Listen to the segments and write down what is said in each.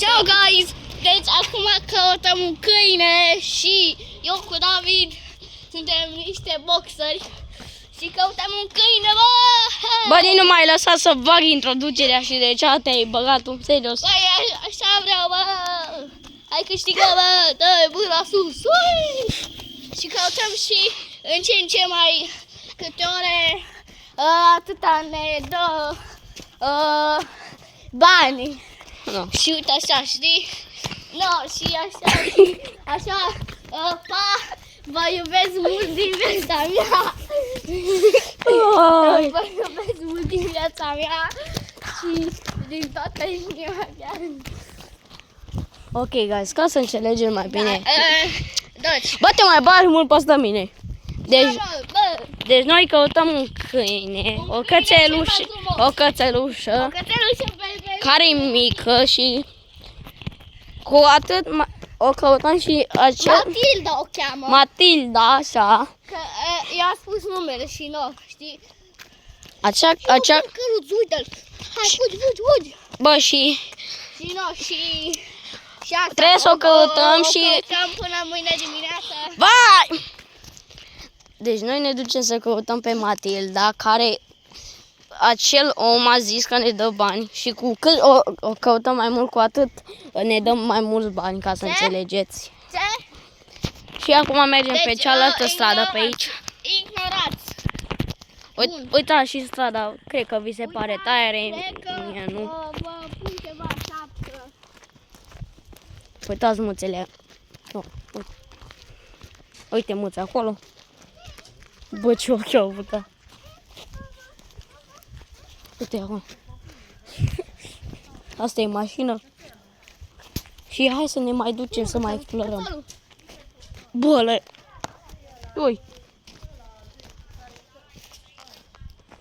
Ciao guys! Deci acum căutăm un câine și eu cu David suntem niște boxeri și căutăm un câine, bă! Bă, nu mai lăsa să bag introducerea și de ce te-ai băgat un serios. Băi, așa vreau, bă! Hai câștigăm, bă! Dă-i mâna sus! Ui! Și căutăm și în ce mai câte ore atâta ne dă bani. No. Și uite așa, știi? No, și așa, pa, vă iubesc mult din viața mea. Vă iubesc mult din viața mea și din toată inima mea. Ok, guys, ca să înțelegem mai bine. Deci, Bă, te mai bagi mult peste mine. bă, Deci noi căutăm un câine, o cățelușă, o cățelușă care e mică și cu atât o căutăm și acel Matilda o cheamă. Matilda, așa. Că i-a spus numele și nu, știi? Acea, Căruț, uite-l. Hai, fugi. bă, și Și nu, și asta. trebuie să o căutăm și căutăm până mâine dimineață. vai! Deci noi ne ducem să căutăm pe Matilda, care acel om a zis că ne dă bani și cu cât o căutăm mai mult, cu atât ne dăm mai mulți bani, ca să înțelegeți. Ce? Și acum mergem pe Deci, cealaltă stradă pe aici. Ignorați. Uita și strada, cred că vi se pare tare, Cred că mie nu. vă pun ceva șapcă. Uitați muțele. Nu, uite. Uite muțe acolo. Bă, ce ochi au avut. Uite acolo. Asta e mașină. Și hai să ne mai ducem să mai explorăm. Bă, ui.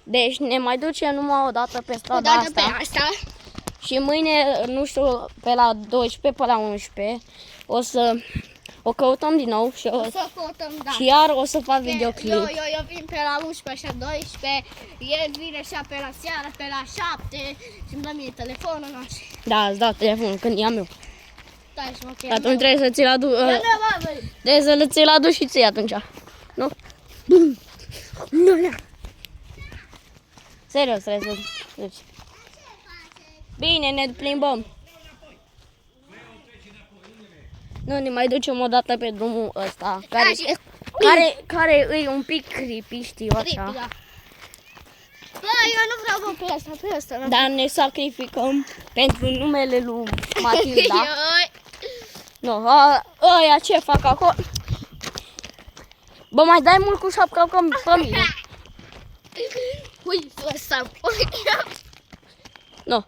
Deci ne mai ducem numai o dată pe strada Odată pe asta. asta. Și mâine, nu știu, pe la 12, pe la 11, o să o căutăm din nou și, O să căutăm, da. și iar o să fac videoclip. Eu vin pe la 11, așa 12, el vine așa pe la seara, pe la 7 și îmi dă mie telefonul nostru. Da, îți dau telefonul când e a meu. Stai și mă chem. Atunci trebuie să ți-l adu... trebuie să ți-l adu și ție atunci. Nu? Nu. Serios, trebuie să duci. Bine, ne plimbăm. Nu, ne mai ducem o dată pe drumul ăsta, care e un pic creepy, știu așa. Da. Bă, eu nu vreau pe asta, Dar ne sacrificăm pentru numele lui Matilda. Nu, ăia ce fac acolo? Bă, mai dai mult cu șapca că pe mine. Ui, ăsta. Nu.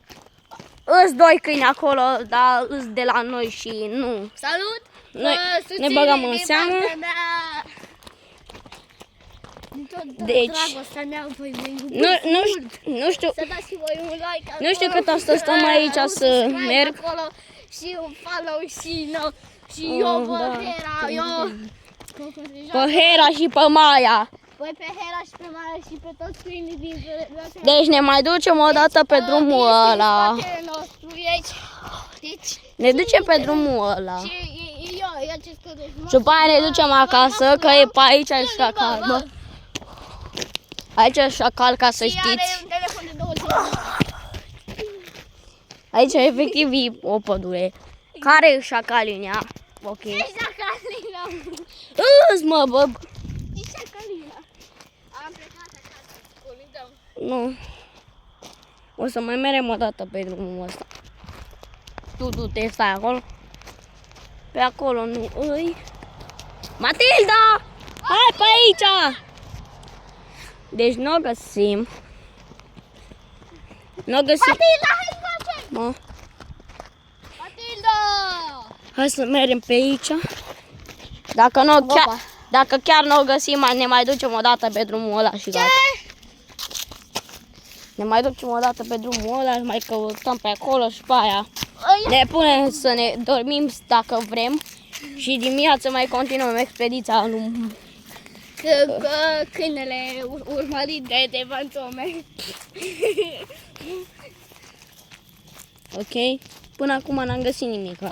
Îs doi câini acolo, dar îs de la noi și nu. Salut! Noi ne băgăm în seamă. Deci, dragostea mea, voi nu știu, să dați și voi un like acolo. nu știu cât o să stăm aici să merg. Acolo și un follow și eu pe Hera, Pe Hera și pe Maia. Voi pe Hera și pe Maia și pe toți câinii din Deci ne mai ducem o dată pe drumul ăla. Ne ducem pe drumul ăla. Și eu ce scădesc. Și după aia ne ducem acasă, că e pe aici șacal, bă. Aici e șacal, ca să știți. Are un telefon de 20. Aici efectiv e o pădure. Care e șacalii în ea? Ok. E șacalina. Îs, mă, bă. E șacalina. Am plecat acasă. Nu. O să mai merem o dată pe drumul ăsta. Tu te stai acolo. Pe acolo nu îi. Matilda! Hai pe aici! Deci nu o găsim. Nu o găsim. Matilda, hai încoace! Mă. Matilda! Hai să mergem pe aici. Dacă chiar nu o găsim, ne mai ducem o dată pe drumul ăla și gata. Ne mai ducem o dată pe drumul ăla și mai căutăm pe acolo și pe aia. Ne punem să ne dormim dacă vrem și dimineața mai continuăm expediția lui Câinele urmărit de fantome. Ok? Până acum n-am găsit nimic. La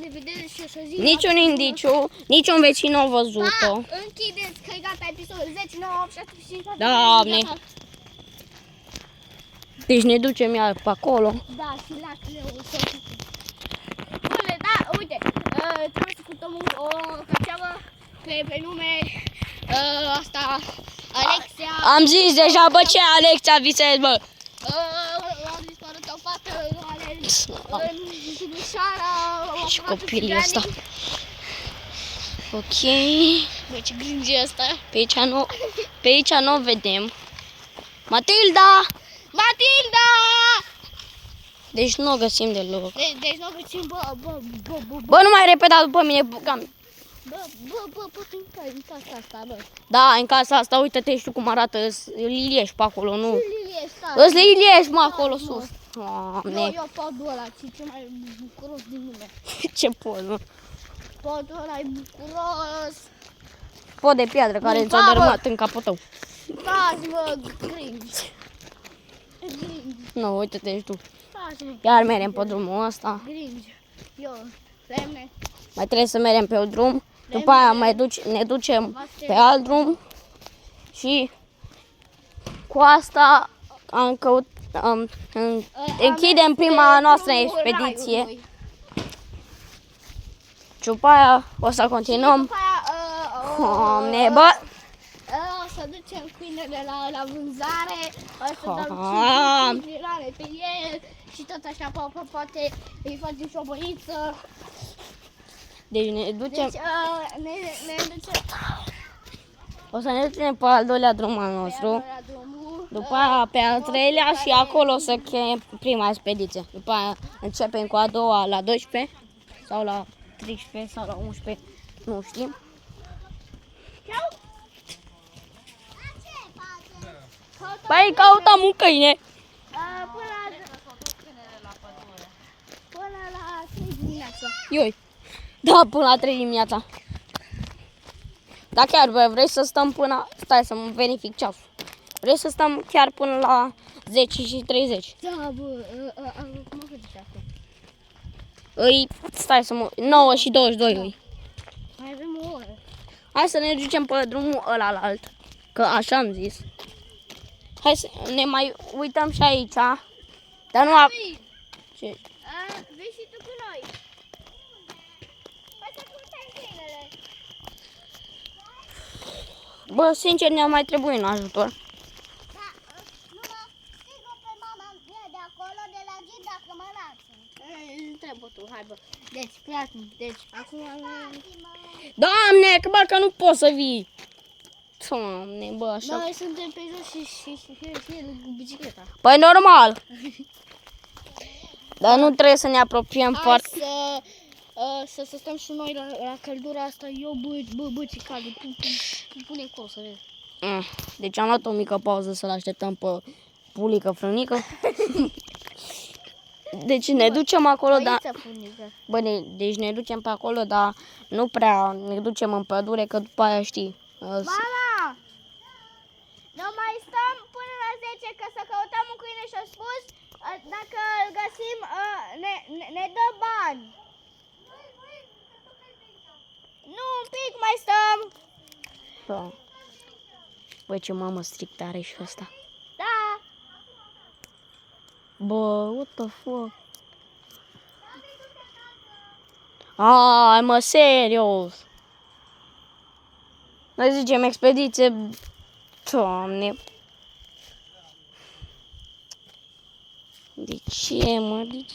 revedere și o să zic. Niciun indiciu, niciun vecin a văzut-o. Închideți că e gata episodul 10, 9, 8, 7, 5, 4, Doamne. Deci ne ducem iar pe acolo. Da, și lașele o să fie. Bune, da, uite, trebuie să cutăm o căceamă pe nume asta, Alexia. Am zis deja, bă, ce Alexia visezi, bă? Am dispărut o fată în Timișoara. Și copilul ăsta. Ok. Bă, ce gringe e ăsta. Pe aici nu o vedem. Matilda! Matilda! Deci nu o găsim deloc. Deci nu găsim, bă, Bă, nu mai repeta după mine, bucam. poți în casa asta, bă. Da, în casa asta, uite-te și tu cum arată, liliești pe acolo, nu? Lilie, stai. Îți liliești, mă, acolo Da, sus. Eu Doamne, podul ăla, ce mai bucuros din lume. ce pod, mă. Podul ăla e bucuros. Pod de piatră care Bun, ți-a babă. dărâmat în capul tău. Stați, mă, gringi. Gringi, Nu, uite-te și tu. stați, mă. Iar merem pe drumul ăsta. Gringi. Eu, lemne. Mai trebuie să mergem pe un drum. După aia ne ducem pe alt drum. Și cu asta închidem prima noastră expediție. Și după aia o să continuăm. După aia, Doamne, bă! o să ducem câinele la vânzare, o să dăm Doamne. și câinele pe el și tot așa, poate îi facem și o băiță. Deci ne ducem, Deci, ne ducem o să ne ducem pe al doilea drum al nostru. la drumul. După aia pe al treilea și acolo o să cheiem prima expediție. După aia începem cu a doua la 12 sau la 13 sau la 11, nu știm. Păi căutăm un câine. Până la 3 dimineața. Ioi. Da, până la 3 dimineața. Da, chiar vrei să stăm până... Stai să verific ceasul. Vrei să stăm chiar până la 10 și 30. Da, bă, cum o zici asta? Îi, stai să mă... 9 și 22 îi. Mai avem o oră. Hai să ne ducem pe drumul ăla la alt. Că așa am zis. Hai să ne mai uităm și aici. Dar nu... Ce? Vii și tu cu noi. Hai să curtăm câinele. Bă, sincer, ne-a mai trebuit un ajutor. Da, numai stig-o pe mama mea de acolo, de la Gid, dacă mă lasă. Trebuie tu, hai bă. Deci, prieteni, deci, acum... Doamne, că bă, că nu poți să vii. Doamne, bă, așa. Noi suntem pe jos și el cu bicicleta. Păi normal. Dar nu trebuie să ne apropiem Hai foarte... să stăm și noi la căldura asta. Eu, bă, ce cald. Pune acolo să vezi. Deci am luat o mică pauză să-l așteptăm pe Pulică Frânică. Deci ne ducem acolo, dar... Bă, deci ne ducem pe acolo, dar nu prea ne ducem în pădure, că după aia știi. Mama! Nu mai stăm până la 10 ca să căutăm un câine și-a spus dacă îl găsim ne dă bani. Nu, un pic mai stăm. Da. Bă, ce mamă strictă are și ăsta. Da. Bă, what the fuck? Ai, mă, serios. Noi zicem expediție... Doamne. De ce, mă? De ce?